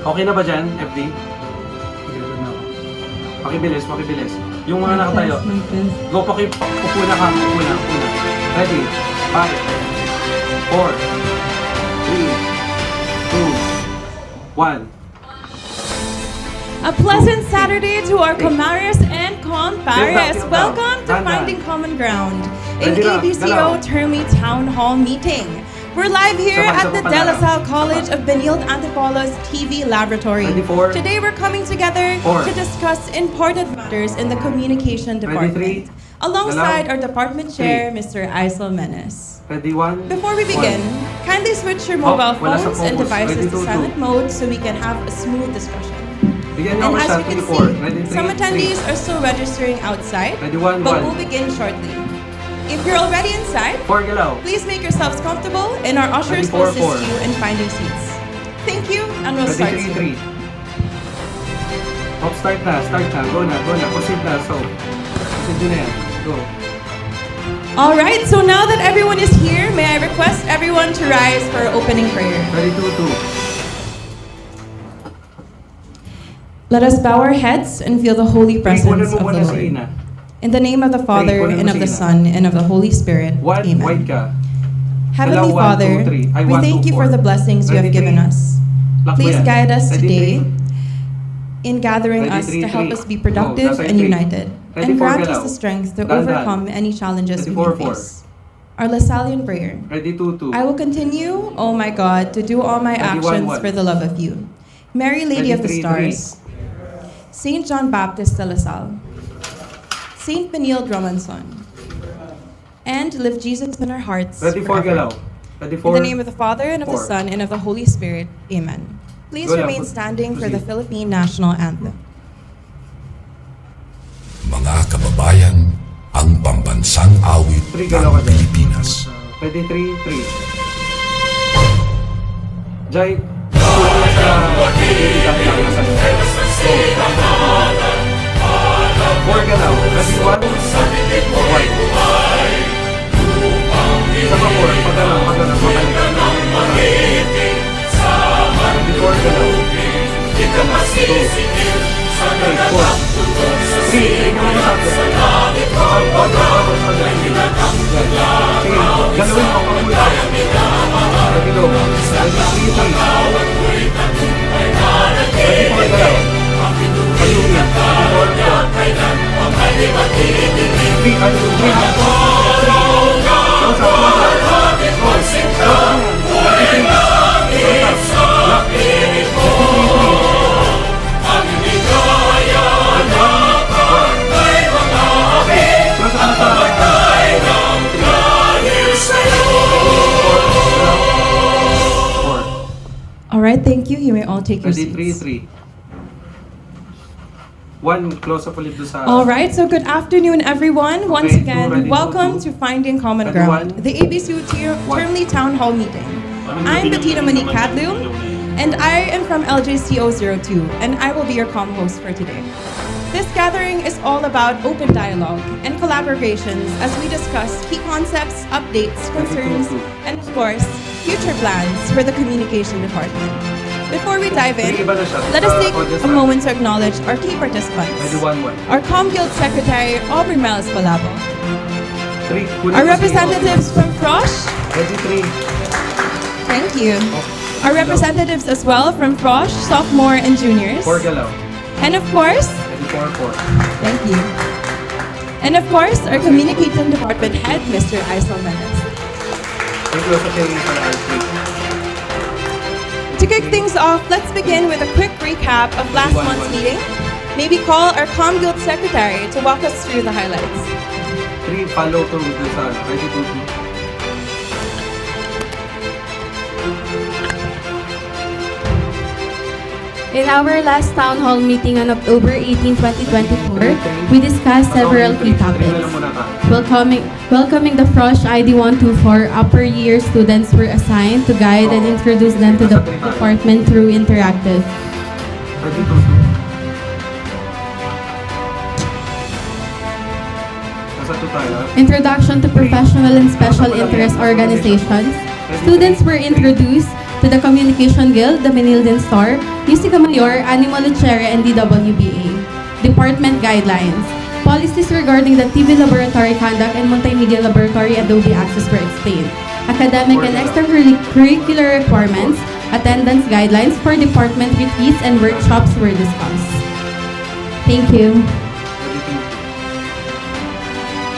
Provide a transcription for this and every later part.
Okay na ba dyan, FD? Pakibilis. Yung mga nakatayo. Go, upo na ka. Upo na. Ready? 5, 4, 3, 2, 1. A pleasant Saturday to our Comares and compares. Sit down. Welcome to Stand down. Finding Common Ground, an Ready na. ABCO Galaw. Termi Town Hall meeting. We're live here at the De La Salle College of Benilde Antipolo's TV Laboratory. Ready, 4. Today we're coming together 4. to discuss important matters in the communication department, 3. alongside Galaw. our department chair, Mr. Aisel Menes. Ready, 1. Before we begin, kindly switch your Oh, mobile wala sa phones and focus. devices Ready, to 2, silent mode so we can have a smooth discussion. Bigyan niyo And ako as sa you can 3, 4. see, Ready, 3, some attendees are still registering outside, Ready, 1, but 1. we'll begin shortly. If you're already inside, 4, galaw. please make yourselves comfortable and our ushers Ready, will 4, assist 4. you in finding seats. Thank you, and we'll start Ready, soon. 3, 3. Start na. Go na. Proceed na. So, proceed nyo na yan. Go. All right, so now that everyone is here, may I request everyone to rise for our opening prayer. Ready, 2, 2. Let us bow our heads and feel the holy presence of Ikunan mo the muna si Lord. Ina. In the name of the Father, Ikunan mo and of si the Ina. Son, and of the Holy Spirit. 1, Amen. white ka. Heavenly Dalawa, Father, 1, 2, 3. Ay, we 1, thank 2, you for 4. the blessings you have Ready, given 3. us. Lock mo Please yan. guide us Ready, today 3. in gathering Ready, us 3, to help 3. us be productive Go, nasa and 3. united, Ready, and 4, grant us galaw. the strength to Dahan, overcome any challenges Ready, we 4, may face. Our Lasallian prayer. Ready, 2, 2. I will continue, oh my God, to do all my Ready, 1, actions 1. for the love of you. Mary, Lady of Ready, the 3, 3. Stars, Saint John Baptist de La Salle, Saint Benilde Romanson, and lift Jesus in our hearts Ready, 4, forever. galaw. Ready, In 4. the name of the Father, and of the 4. Son, and of the Holy Spirit. Amen. Please Go lang, remain standing for the proceed. Philippine National Anthem. Mga kababayan, ang pambansang awit 3, ng galaw ka dyan. Pilipinas. Ready, 3, 3. Jai, tulungan sa pilihan lang nasa loob. Go. 4 galaw. Ready, 1. White. Isa pa 4. Pagalaw. Ready, 4 galaw. Go. 3, 4. 3, tingnan mo sa akin. Sige, galawin mo pag mula. Ready, go. Ready, 3, 3. Ready, 4 galaw. Paglumin. Ready, 4 go. 3, ay, 4. All right, thank you. You may all take your Ready, 3, seats. 3. 1, close up ulit doon sa... All right, so good afternoon, everyone. Once Okay, again, ready, welcome two. to Finding Common Ready, Ground, one. the ABCU One. Termly Town Hall meeting. I'm Bettina Monique Cadlum, and I am from LJCO02, and I will be your host for today. This gathering is all about open dialogue and collaborations as we discuss key concepts, updates, concerns, and of course, future plans for the communication department. Before we dive in, let us take a moment to acknowledge our key participants. Ready, 1, 1. Our Com Guild Secretary, Aubrey Melis Palabo. 3, Our representatives from Frosh, Ready, 3. thank you. Our representatives as well from Frosh, sophomore and juniors. 4 galaw. And of course, Ready, 4, 4. thank you. And of course, our communication department head, Mr. Aisel Menes. Thank you for sharing for RP. To kick things off, let's begin with a quick recap of last month's meeting. Maybe call our Com Guild Secretary to walk us through the highlights. 3, follow to dun sa Ready, 2, 2. In our last town hall meeting on October 18, 2024, we discussed several key topics. Welcoming the Frosh ID 124 upper year students were assigned to guide and introduce them to the department through interactive. Ready, 2, 2. Nasa 2 tayo. Introduction to professional and special interest organizations. Students were introduced to to the Communication Guild, the Manildan Star, Musica Mayor, Animo Lucere, and DWBA. Department Guidelines. Policies regarding the TV laboratory conduct and multimedia laboratory Adobe Access were explained. Academic and extracurricular requirements, attendance guidelines for department retreats and workshops were discussed. Thank you.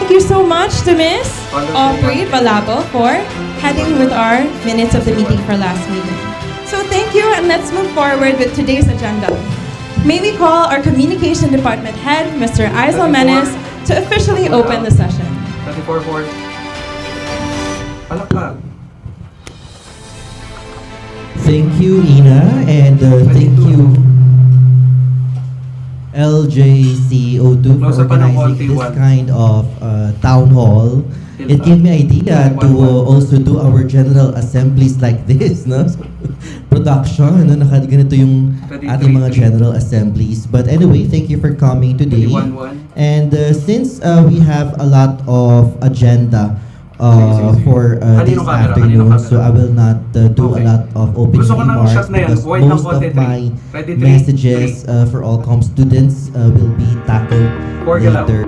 Thank you so much to Ms. Aubrey Balabo for heading with our minutes of the meeting for last meeting. So thank you, and let's move forward with today's agenda. May we call our Communication Department Head, Mr. Aizal Menes, to officially open the session. 34-4. Palakpak. Thank you, Ina, and thank you, LJCO2, for Close up pa ng organizing this konti, kind of town hall. It gave me idea to also do our general assemblies like this, no? Production, no? Ganito yung ating mga general assemblies. But anyway, thank you for coming today. 21-1. And since we have a lot of agenda for this Kanino camera? afternoon, Kanino so camera? I will not do a Okay. lot of opening Gusto ko ng remarks shot na yan. because Void ng most konti, of my Ready, three, messages for all com students will be tackled Four galaw. later.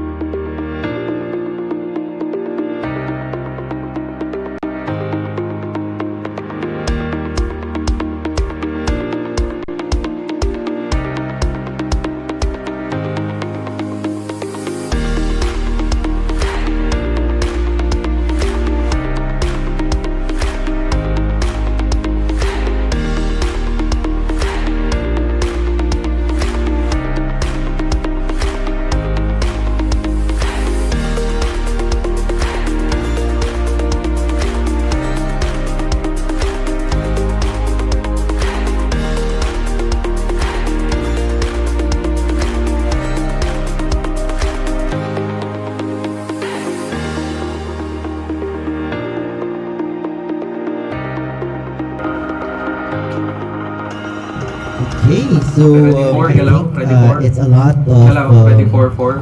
Okay, so I 24, galaw, think 24. it's a lot Galaw, of 24-4.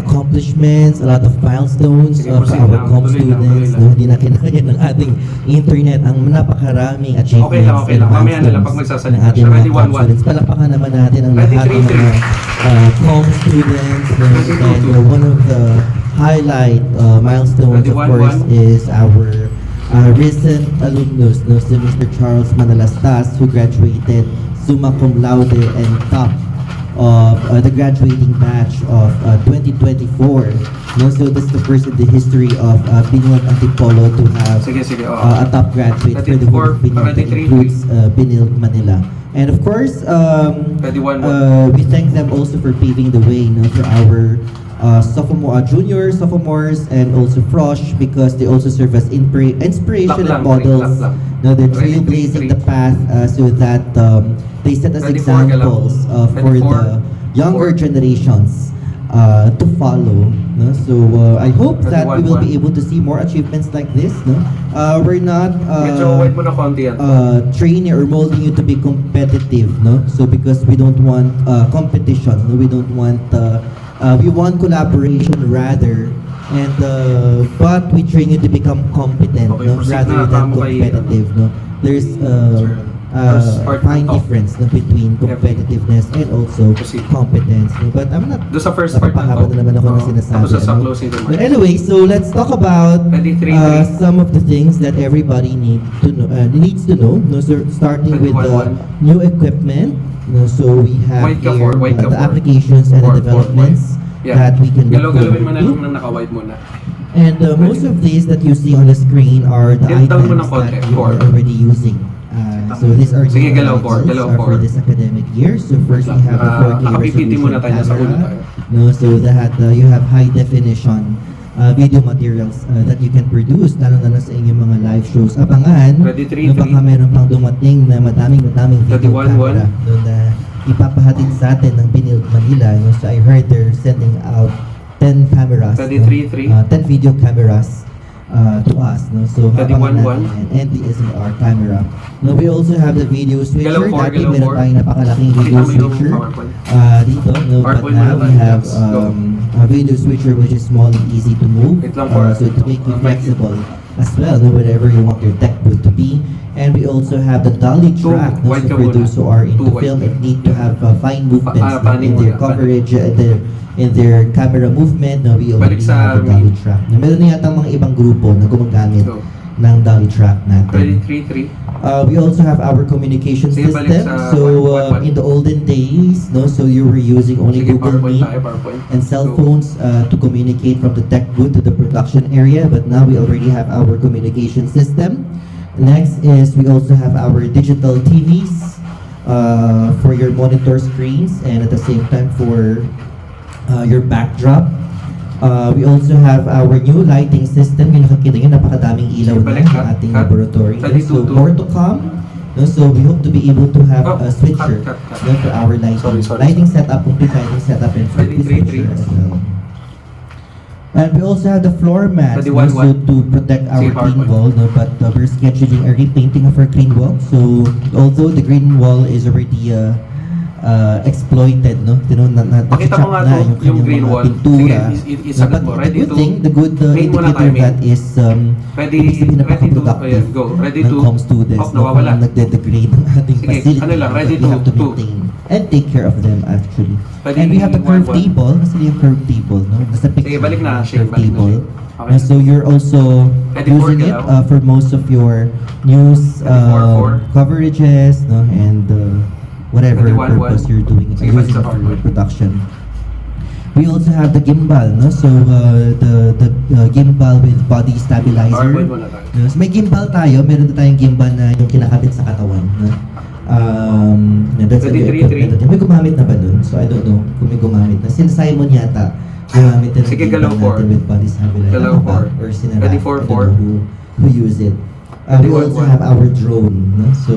accomplishments, a lot of milestones Sige, for proceed our lang. com Tuloy lang, students. tuloy lang. No, hindi na kinaya ng ating internet ang napakaraming achievements Okay lang. Mamaya na lang pag and magsasalita ng ating siya. mga Ready, com 1-1. students. Palakpakan naman natin ang Ready, lahat ng 3-3. mga com students. No, Ready, and 2-2. one of the highlight milestones, Ready, of course, 1-1. is our recent alumnus, no, si Mr. Charles Manalastas, who graduated summa cum laude and top of the graduating batch of 2024. No, so that's the first in the history of Binold Antipolo to have Sige. a top graduate for the whole of Binold that includes Binold Manila. And of course, Ready, 1-1. we thank them also for paving the way, no, for our juniors, sophomores, and also Frosh, because they also serve as inspiration Lap lang, and models. lap lang. No, they're Ready, trailblazing 3-3. the path so that they set us Ready, 4, examples galaw. for Ready, 4, the younger 4. generations to follow. No? So I hope Ready, that we will 1-1. be able to see more achievements like this. No? We're not Medyo wide mo na konti yan. training or molding you to be competitive, no? So because we don't want competition, no? We don't want we want collaboration rather, and but we train you to become competent, Okay, no? proceed Rather na. than Tama kayo. competitive, no? There's First part fine of- difference, no, between competitiveness and also Proceed. competence, no? But I'm not Doon sa first part napapahaba na naman ako ng sinasabi. Tapos sa ano? closing But remarks. anyway, so let's talk about Ready, 3-3. some of the things that everybody needs to know. No, so starting Ready, with the 1-1. new equipment. No, so we have White ka here four, white ka the four. applications and Four, the four, developments Yeah. that we can look Galaw-galawin mo forward na to. lang ng naka-wide muna. And most of these that you see on the screen are the Yan, tawag mo items ng konti, that you four. are already using. So these are Sige, new galaw, four, items galaw, for four. this academic year. So first we have the 4K naka-PPT muna tayo, nasa ulo camera. tayo. No, so that you have high definition video materials that you can produce, lalo na sa inyong mga live shows. Abangan, Ready, 3-3. no, baka meron pang dumating na madaming video 31-1. camera no, na ipapahatid sa atin ng Binold Manila. No? So I heard they're sending out 10 cameras, Ready, no? 3-3. 10 video cameras to us. No? So Ready, abangan 1-1. natin yan. And the SLR camera. No, we also have the video switcher. Galaw four, Dati galaw meron four. tayong napakalaking Pakita video mo yung switcher PowerPoint. dito. No? But PowerPoint now muna we tayo, have Jax. Go. a video switcher which is small and easy to move. Wait lang for So to make you mic. flexible as well, no, whatever you want your tech booth to be. And we also have the dolly Two, track. No? white So ka for muna. those who are into Two white film ka. and need to have fine movements no, paning in their muna, coverage, in their camera movement, no, we already Balik sa have the dolly track. No, meron na yata mga ibang grupo na gumagamit Go. ng dolly track Ready, natin. 3-3. We also have our communication Sige, balik system. sa So one. in the olden days, no, so you were using only Sige, Google PowerPoint Meet tayo, PowerPoint. and cell Go. phones to communicate from the tech booth to the production area, but now we already have our communication system. Next is we also have our digital TVs for your monitor screens and at the same time for your backdrop. We also have our new lighting system. Yung nakikita nyo, napakadaming ilaw Sige, na balik sa ka. ating Cut. laboratory. Ready, So 2-2. more to come. No, so we hope to be able to have Oh, a switcher cut. no, for our lighting. Sorry. Lighting setup, complete lighting setup, and Ready, switcher 3-3. as well. And we also have the floor mats Ready, no, 1-1. so to protect our Sige, green PowerPoint. wall, no, but we're scheduling a repainting of our green wall. So although the green wall is already exploited, no, Pakita mo nga na to, yung green mga wall. pintura. Sige, isagot But mo. the Ready good to- thing, the good Main muna indicator of tayo, that main. is Ready, ibig sabihin ready to, napaka-productive ayan, go. Ready ng to, com students, oh, no, nawawala. kung nagde-degrade ng ating Sige, facility. ano lang, ready but we have to to- maintain and take care of them actually. Ready, And we have the curve 1-1. table, kasi yung curve table, no? Nasa picture. Sige, balik na, yung Shane, curve balik na, table. Shane. Okay. And so you're also Ready, using 4 it ka daw. for most of your news Ready, 4. coverages, no? And whatever Ready, 1-1. purpose you're doing it, Sige, using balik sa it for your PowerPoint. production. We also have the gimbal, no? So the gimbal with body stabilizer. PowerPoint muna tayo. No, so may gimbal tayo, meron na tayong gimbal na yung kinakabit sa katawan. No? That's Ready, the 3-3. equipment natin. May gumamit na ba dun? So I don't know kung may gumamit na. Sina Simon yata, gumamit na ng Sige, gimbal galaw 4. natin with body stabilizer. Galaw Ano ba? 4. Or sina Ready, Raf, 4-4. I don't know who use it. Ready, We also 1-1. have our drone. No? So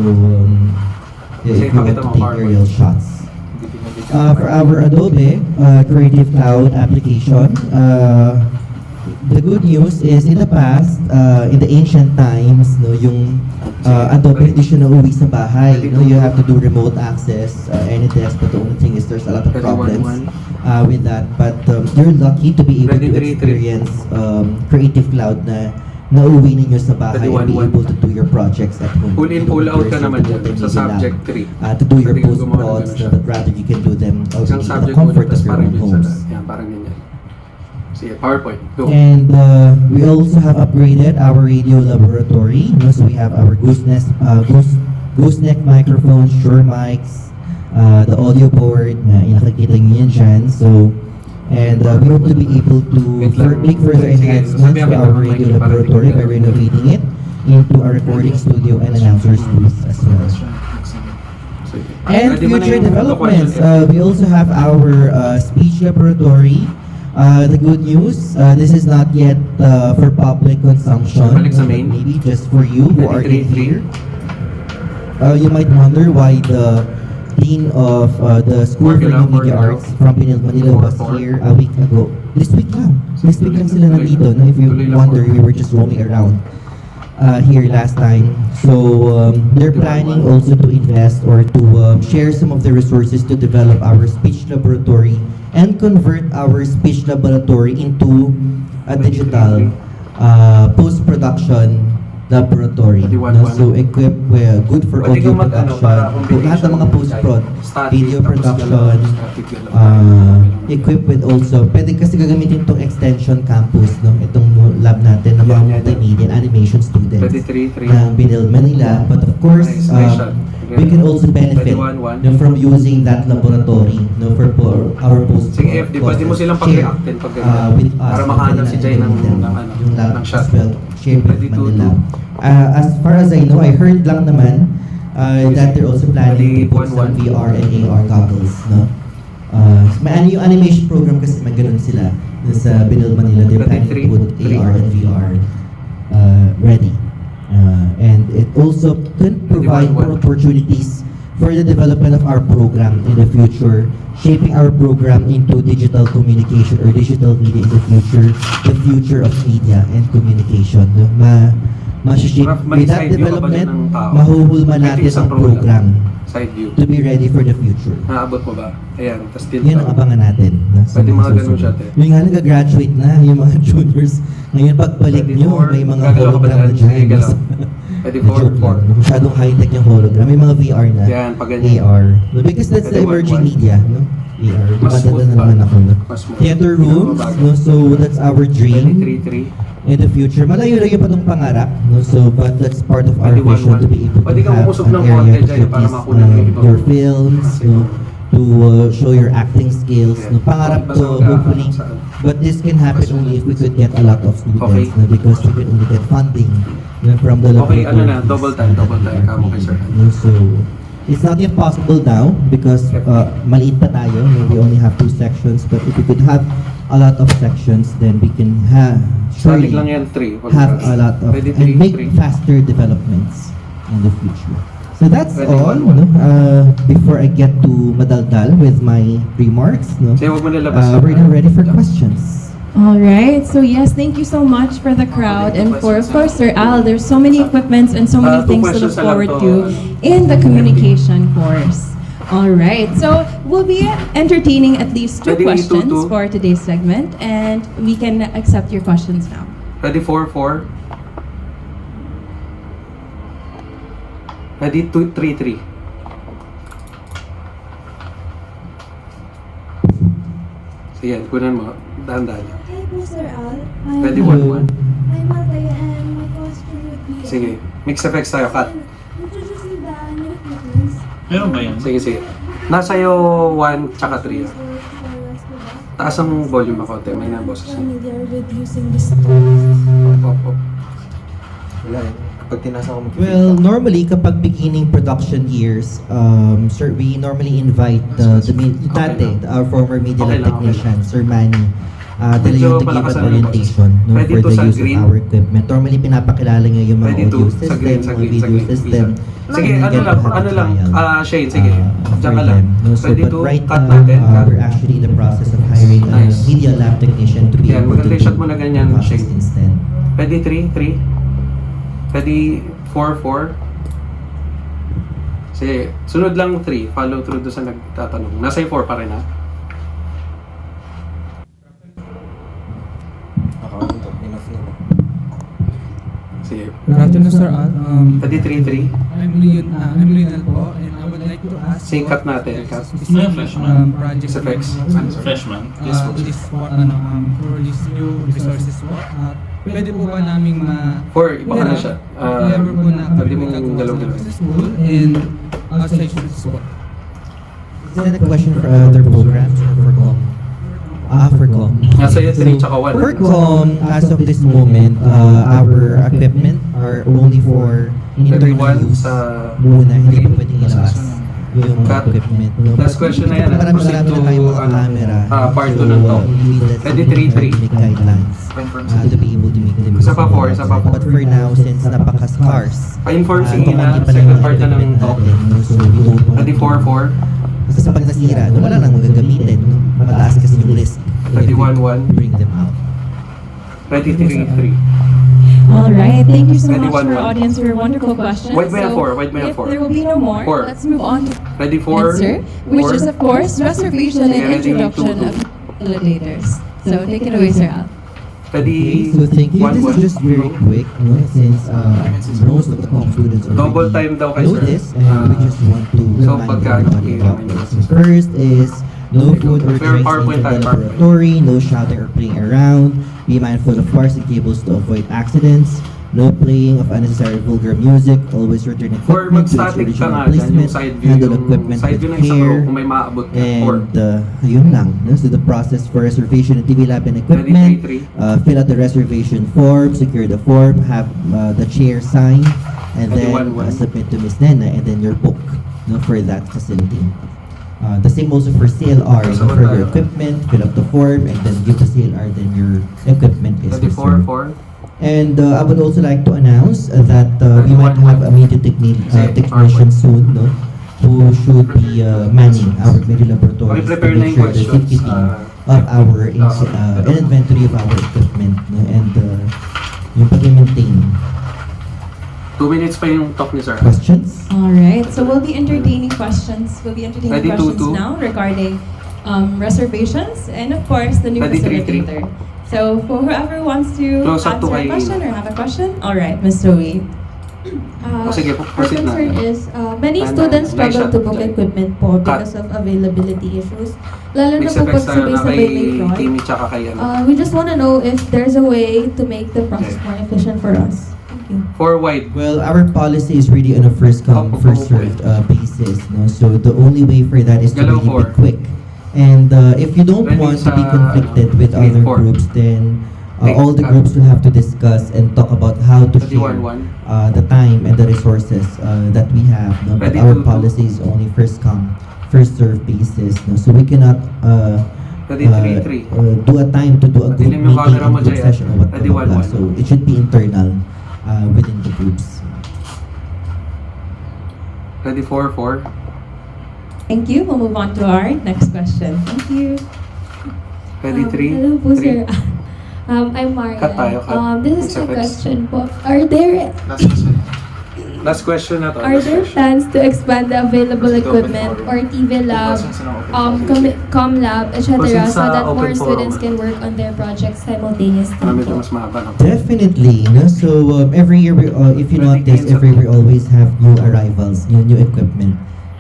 yeah, Sige, if you want pakita to mo, take PowerPoint. aerial shots. For our Adobe Creative Cloud application, the good news is in the past, in the ancient times, no, yung Adobe hindi siya nauwi sa bahay. No, you have to do remote access, any desk, but the only thing is there's a lot of Ready, problems 1-1. with that. But you're lucky to be able Ready, to 3-3. experience Creative Cloud na nauwi ninyo sa bahay Ready, and be 1-1. able to do your projects at home. Pull in, You don't pull out ka yourself naman to dyan put them sa in the lab, subject 3. to do your Pwede kang post gumawa ng prods, ganun siya. but rather you can do them Isang already in the subject comfort muna, of tapos your parang own yun sa homes. yan, parang ganyan. Sige, PowerPoint, go. And we also have upgraded our radio laboratory. You know, so we have our gooseneck microphones, Shure mics, the audio board na nakikita niyo yan dyan. So, and we hope to be able to make further enhancements to our radio laboratory by renovating it into a recording studio and announcer's booth as well. Sige. And Ready mo na future yung developments, question, we also have our speech laboratory. The good news, this is not yet for public consumption. Balik sa main. Maybe just for you who are in 3-3. here. You might wonder why the Dean of the School for New Media Arts from Pinil Manila was 4-4. here a week ago. This week lang. This week lang sila nandito. No? If you Tuloy lang, wonder, 4-4. we were just roaming around here last time. So they're planning also to invest or to share some of the resources to develop our speech laboratory and convert our speech laboratory into a digital post-production laboratory. No? So equipped with good for Pwede audio kang mag-ano, para production, lahat ng mga post-prod, static, video tapos production, galaw, static, galaw. equipped with also, pwede kasi gagamitin itong extension campus, no? Itong lab natin ng mga Yan. multimedia and animation students Ready, 3-3. ng Binil Manila. But of course, Nice shot. we can also benefit Ready, 1-1. no, from using that laboratory no, for our post. Sige, FD, pwede mo silang pag-reactin pag with us. para makahanap si Jay ng yung lab ng shot. as well. Share with Ready, 2-2. Manila. As far as I know, I heard lang naman that they're also planning to put some 1-1. VR and AR goggles. No? May yung animation program kasi may ganun sila sa Binil Manila. They're Ready, planning to put 3-3. AR and VR ready. And it also can provide more opportunities for the development of our program in the future, shaping our program into digital communication or digital media in the future of media and communication. No? Masashape Raf, with that side view ka ba development, dyan ng tao? mahuhulma Ito natin isang ang rule lang. program Side view. to be ready for the future. Naabot mo ba? Ayan, tapos tilt Yun ang ka. abangan natin. Sa Pwede mga ganun susunod. shot eh. Yung nga nag-graduate na, yung mga juniors. Ngayon pagbalik Ready, nyo, four. may mga Gagalaw ka ba hologram na dyan? dyan. Sige, galaw. Pwede Joke 4, lang. Masyadong high-tech yung hologram. May mga VR na. Yan, pag ganyan. AR. No, because that's the Pwede emerging 1-1. media, no? AR. Mas Dumadating smooth na pa. naman ako, no? Mas smooth. Theater rooms, no? So that's our Pwede dream 3-3. in the future. Malayo-layo pa itong pangarap, no? So, but that's part of our Pwede vision 1-1. to be able Pwede to kang have umusog an ng area konti to dyan para showcase makunan yung ibang- your films, no? To show your acting skills, no? Pangarap to, hopefully. But this can happen only if we could get a lot of students, Okay. no? Because we can only get funding, you know, from the Okay, ano na, laboratories. double time. Kamo kay Sir. No, so, it's not impossible now because maliit pa tayo. No? We only have 2 sections, but if we could have a lot of sections, then we can Static surely lang yan, 3. have a lot of Pwede and 3, make 3. faster developments in the future. So that's Pwede all. 1-1. No? Before I get to madaldal with my remarks, no? Sige, huwag mo nilabas. We're now ready for questions. All right. So yes, thank you so much for the crowd and for, of course, Sir Al. There's so many equipments and so many 2 things to look questions na lang forward to. to in the communication course. All right. So we'll be entertaining at least 2 Pwede questions 2-2. for today's segment, and we can accept your questions now. Ready 4-4. Ready 3-3. Sige, kunan mo. Dahan-dahan. Hi po, Sir Al. Ready Hello. 1-1. I'm Matay and my question would be... Sige, mix effects tayo, cut. Would you just need the new equipments? Meron ba yan? Sige. Nasa iyo 1 tsaka 3. Taas ang volume ako, te. May naboses Social na. media reducing the stories. Op. Wala eh. Kapag tinasa ko Well, normally kapag beginning production years, sir, we normally invite our former media Okay lab lang, okay technician, Sir Manny, Medyo to give palakasan an ng orientation, no, Ready for to the sa use green? of our equipment. Normally pinapakilala niya yung mga Ready to audio sa system, green, mga sa video green. system. Sige, and ano get lang, to have a trial, Shane, sige. for Diyan ka lang. them, no? So, Ready but to right cut now, natin. Cut. we're actually in the process of hiring a Nice. media lab technician to be Yan, able to maganda yung shot do mo na ganyan, the process Shane. instead. Ready 3. Ready 4. Sige, sunod lang 3. Follow through doon sa nagtatanong. Nasa yung 4 pa rin, ha? enough na. Sige. Good afternoon, Sir Al. Ready 3. I'm Lionel po, and I would like to ask Sige, cut natin. Cut. specific project Sa FX. Freshman. this for for this new resources po. Pwede po ba naming 4, iba ka na siya. if ever po na Pwede kami mong magkagawa galaw-galaw. sa school and outside schools po? Is that a question for other programs or for Com? For Com. Nasa iyo 3 tsaka 1. For Com, as of this moment, our equipment are only for internal 31 use sa muna, hindi pa pwedeng ilabas yung Cut. equipment. No? Last question na yan, ah. Marami Proceed na to, tayong mga ano, camera. part So, two ng talk. we need that Ready, to 3-3. make guidelines to be able to make them Isa pa usable. 4, isa pa 4. But for now, since napaka-scarce, Pa-inform si kung Ina, hindi pa second lang part na ng equipment talk. natin, no? So we don't want Ready to- 4. Kasi pag nasira, no, wala nang magagamitin. No? Mataas kasi yung risk. Ready, 1-1. Bring them out. Ready 3. All right. Thank you so Ready, much for 1-1. audience for your wonderful questions. Wide by a So, 4, wide by a if 4. there will be no more, 4. let's move on to Ready 4. answer, which is of course reservation and Okay, ready, introduction 2-2. of facilitators. So take it away, Sir Al. Ready So thank you. This 1-1. is just very quick, no? Since most of the com students already Double time daw kay know sir. this, and we just want to So, remind pagka everybody okay, about okay. this. First is no food or Fair drinks PowerPoint in tayo, the PowerPoint. laboratory, no shouting or playing around. Be mindful of wires and cables to avoid accidents. No playing of unnecessary vulgar music. Always return Or equipment to its mag-static ka original nga dyan, yung placement. side view, Handle yung equipment side with view ng isang row care. kung may maabot ka. 4. And yun lang. No? So the process for reservation and TV lab and Ready, equipment, 3-3. fill out the reservation form, secure the form, have the chair sign, and Ready, then 1-1. submit to Ms. Nena, and then your book, no, for that facility. The same also for CLR, So, for your equipment, fill up the form, and then give the CLR, then your equipment is Ready reserved. 4. And I would also like to announce that we might have a media technician soon, no, who should be manning our media laboratories to prepare na make yung sure the safety questions, of our inventory of our equipment, no, and yung pag-maintain. 2 minutes pa yung talk ni Sir. Questions? All right, so we'll be entertaining questions. We'll be entertaining Ready, questions 2-2? now regarding reservations and of course the new Ready, 3-3? facilitator. So for whoever wants to Close up to answer a kay- question or have a question, all right, Ms. Zoe. O sige, Our proceed na. concern is, many And, students nice struggle shot. to book equipment po Cut. because of availability issues. Lalo na Mixed po pag effects tayo na sabay-sabay kay may fraud. Timmy tsaka kay ano. We just want to know if there's a way to make the process Okay. more efficient for us. Thank you. For white. Well, our policy is really on a first come, Oh, first served basis. No? So the only way for that is to Yellow really four. be quick. And if you don't Ready want to be sa, conflicted with green other four. groups, then Take, all the groups will have to discuss and talk about how to share 31-1. the time and the resources that we have. No? But Ready our to- policy is only first come, first served basis. No? So we cannot Ready, 3-3. do a time to do a group Madilim yung meeting camera mo, and group Jay, session or Ready, whatever. 1-1. So it should be internal within the groups. Ready, 4-4. Thank you. We'll move on to our next question. Thank you. Ready, 3. Hello po, sir. I'm Marian. Cut tayo, cut. This is Mixed my effects. question po. Last question na to. Are there plans to expand the available equipment or TV lab, com lab, etc. Since, so that open more forum. students can work on their projects simultaneously? Medyo mas mahaba, no? Definitely. No? So every year, if you Pwede notice, kayo sa every year we team. always have new arrivals, new equipment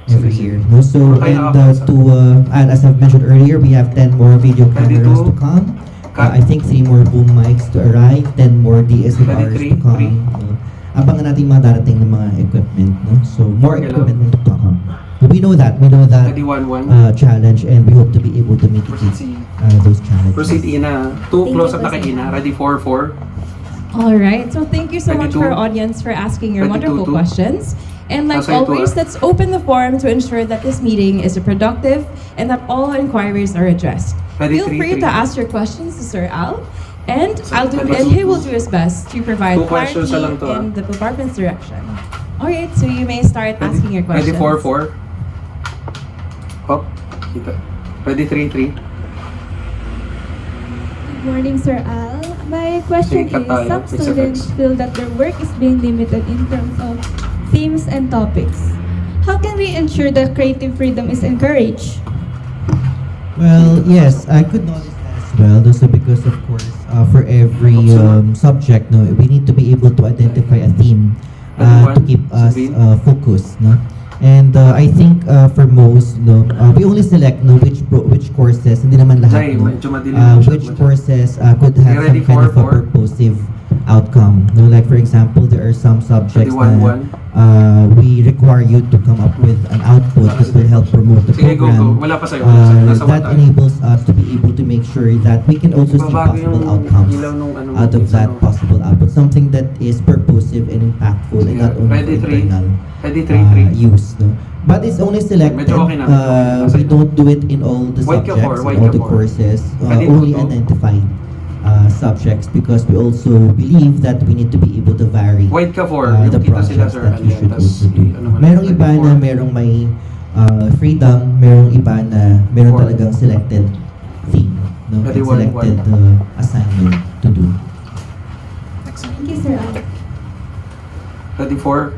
every Sige, sige. year. No? So Okay, and okay. and as I've mentioned earlier, we have 10 more video Ready cameras to to come. cut. I think 3 more boom mics to arrive, 10 more DSLRs Ready, to come. three. Abangan natin mga darating na mga equipment. No? So more Okay, equipment to come. We know that Ready, 1-1. challenge, and we hope to be able to mitigate those challenges. Proceed, Ina. 2 Thank close-up you na po, kay sir. Ina. Ready, 4-4. All right. So thank you so Ready much to- for our audience for asking your Ready to- wonderful questions. And like Nasa ito, always, let's open the forum to ensure that this meeting is productive and that all inquiries are addressed. Ready, Feel 3-3. free to ask your questions to Sir Al, and Ready, he will do his best to provide Two questions clarity na lang to, in the department's direction. All right. So you may start asking your Ready, questions. 4-4. Hop. Kita. Ready, 3-3. Good morning, Sir Al. My question Cut is, tayo. some Mixed students effects. feel that their work is being limited in terms of themes and topics. How can we ensure that creative freedom is encouraged? Well, yes, I could notice that as well. Also because, of course, for every subject, no, we need to be able to identify a theme to keep us focused, no. And I think for most, no, we only select no which courses, hindi naman lahat, Jay, no, medyo madilim yung shot which mo dyan. courses could have Okay, ready, some kind of a 4-4. purposive outcome. No, like for example, there are some subjects Ready, 1-1. we require you to come up with an output that will help promote the Sige, go, program. go. Wala pa sa'yo. Wala sa'yo. Nasa That one tayo. enables us to be able to make sure that we can also see Babago possible yung outcomes ilaw nung ano, out of minsan, that no? possible output. Something that is purposive and impactful and Sige, not only ready, for 3. internal Ready, 3-3. use. No? But it's only selected. Medyo okay na, medyo okay na. We don't do it in all the White ka subjects, for, in white all ka the for. courses. Ready, Only two, two. identified subjects because we also believe that we need to be able to vary White ka for. the Yung kita sila, projects Sir that we Alien. should Tas, also do. ano man, Merong ready, iba na 4. merong may freedom, merong iba na meron Four. talagang selected theme, no? Ready, And one, selected assignment to do. Thank you, Sir Al. Ready, 4.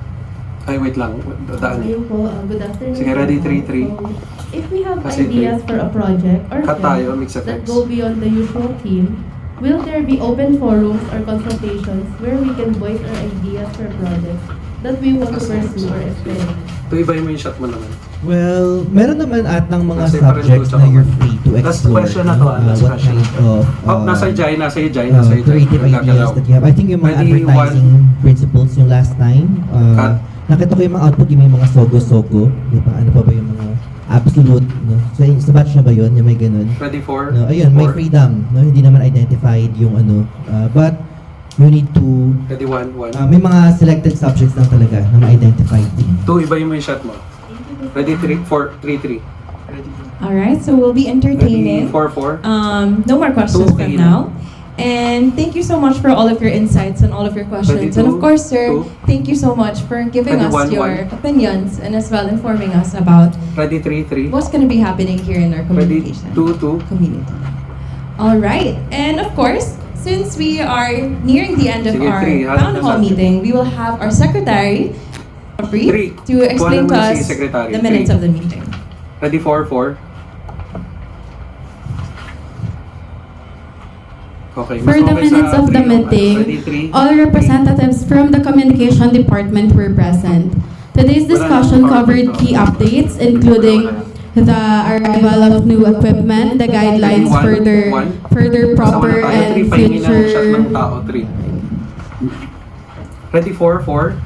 Ay, wait lang. Daan. Ayun po, good afternoon. Sige, ready, 3-3. So, if we have Kasi ideas for a project or Cut film tayo, mix that effects. go beyond the usual theme, will there be open forums or consultations where we can voice our ideas for projects that we want to pursue or experiment? Ito, ibahin mo yung shot mo naman. Well, meron naman ng mga Kasi parang subjects lucha na ka you're man. free to Last explore. question na to, last what question. kind of Nasa Jai, nasa Jai, nasa Jai. creative ideas that you have. I think yung mga Ready, advertising principles yung last time. Cut. Nakita ko yung mga output, yung may mga sogo-sogo. Di ba? Ano pa ba yung mga absolute, no? Sa batch na ba yun? Yung may ganun. Ready, 4. No, ayun, may freedom. No? Hindi naman identified yung ano. But you need to, Ready, 1-1. may mga selected subjects lang talaga na ma-identify din. 2, ibahin mo yung shot mo. Ready, 3-3. All right. So we'll be Ready, entertaining. 4-4. No more questions Two, from Ina. now. And thank you so much for all of your insights and all of your questions. And of two, course, sir, two. thank you so much for giving Ready, us one, your one. opinions and as well informing us about Ready, 3-3. what's going to be happening here in our Ready, communication 2-2. community. All right. And of course, since we are nearing the end of Sige, our three. town Hanap hall na sa- meeting, we will have our secretary, Free, Three. to explain to Kuha naman us si secretary. the minutes Three. of the meeting. Ready, 4-4. Okay. For the minutes of the meeting, all representatives from the Communication Department were present. Today's discussion covered key updates, including the arrival of new equipment, the guidelines further proper and future, Ready for 4?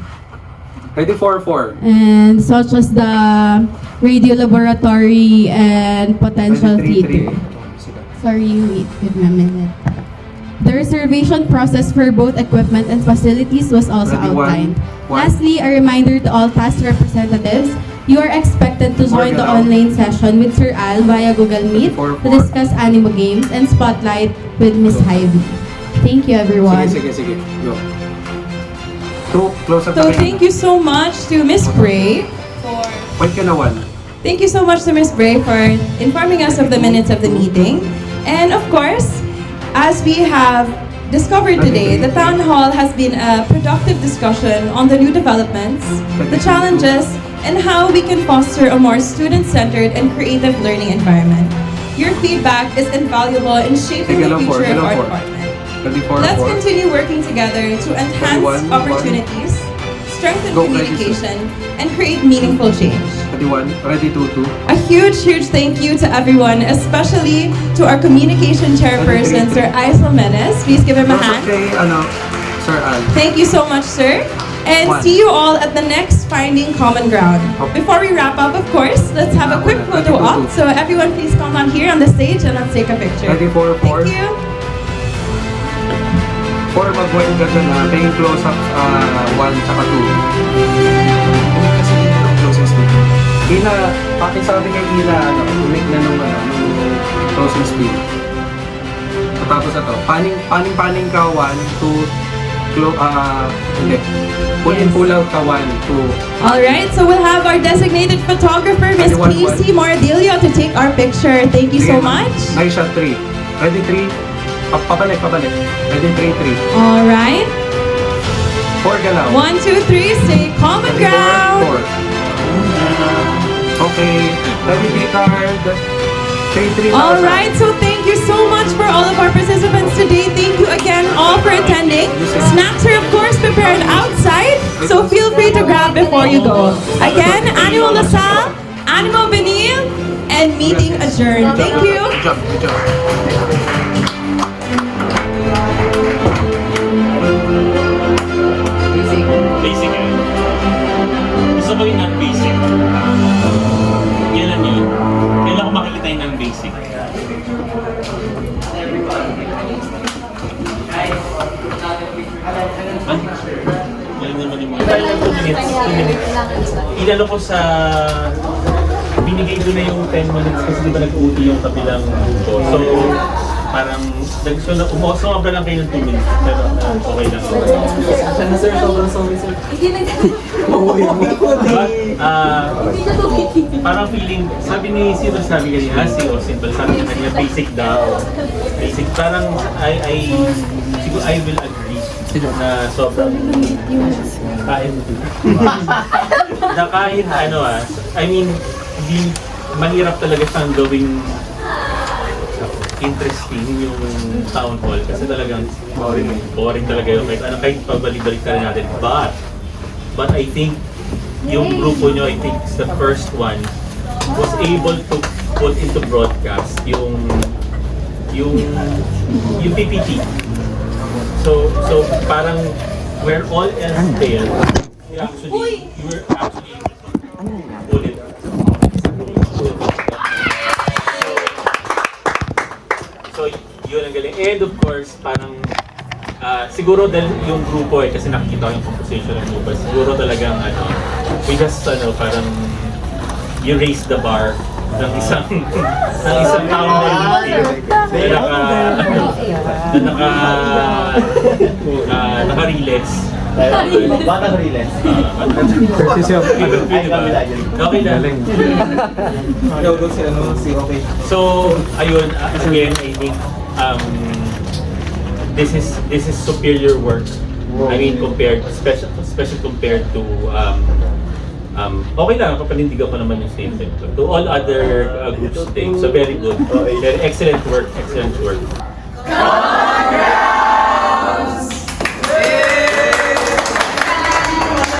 Ready for 4? and such as the radio laboratory and potential theater. Sorry, wait, give me a minute. The reservation process for both equipment and facilities was also Ready, outlined. one. Lastly, a reminder to all past representatives, you are expected to join the online session with Sir Al via Google Meet to discuss Animo Games and Spotlight with Miss Hyvie. Thank you, everyone. Sige. Go. 2, close up So thank you so much to Miss Bray for Point ka na 1. Thank you so much to Ms. Bray for informing us of the minutes of the meeting. And of course, as we have discovered today, the Town Hall has been a productive discussion on the new developments, the challenges, and how we can foster a more student-centered and creative learning environment. Your feedback is invaluable in shaping the future of our department. Ready for Let's 4? continue working together to enhance opportunities, strengthen Go, communication, and create meaningful change. Ready 1? Ready 2? A huge thank you to everyone, especially to our communication chairperson, Sir Aisel Menes. Please give him a Close up hand. kay, Sir Al. Thank you so much, sir. And One. see you all at the next Finding Common Ground. Okay. Before we wrap up, of course, let's have a quick photo op. So everyone please come on here on the stage and let's take a picture. Ready for 4? Thank you. 4, mag-point ka dyan na. Paying close-ups, 1 tsaka 2. Kasi yung closing speed. Ina, pakisabi kay Ina, umik na nung closing speed. Tapos ito, paning ka 1, 2, hindi. Pull out ka 1, 2. Alright, so we'll have our designated photographer, Miss Ready, one. PC Mordillo, to take our picture. Thank you so much. Nice shot 3. Ready 3? Pabalik. Ready 3, 3. Alright. 4 galaw. 1, 2, 3, stay common Ready, ground. 4. Okay. Ready, B-card. 3, 3. Alright, so thank you so much for all of our participants today. Thank you again all for attending. Snacks are of course prepared outside, so feel free to grab before you go. Again, Animo Lasal, Animo Benil, and meeting adjourned. Thank you. Good job. Basic yun. Gusto ko yung non-basic. Yan lang yun. Kailan ko makikita yung non-basic. Yan naman yung mga. Dahil lang 2 minutes. Inalo ko sa... Binigay ko na yung 10 minutes kasi di ba nag-OT yung kabilang grupo. So, parang sumobra lang kayo ng 2 minutes. Pero okay lang. Siya na sir, sobrang sorry sir. Parang feeling, sabi ni Sino, sabi kanina, si Simple, sabi niya kanina, basic daw. Basic, parang siguro I will agree na sobrang kaya mo din. Na kahit I mean, mahirap talaga siyang gawing interesting yung town hall kasi talagang boring talaga yung kahit pabalik-balik ka rin natin. But I think yung grupo nyo, I think is the first one was able to put into broadcast yung PPT. So parang where all else failed, you were actually pull it. So yun ang galing. And of course, parang siguro dahil yung grupo kasi nakikita ko yung composition ng grupo, siguro talagang we just parang you raise the bar ng isang town hall meeting na naka-relax. Batang relax. Okay lang. So, ayun, again, I think this is superior work. I mean, especially compared to okay lang, papanindigan ko naman yung statement ko. To all other groups today. So very good. Very excellent work.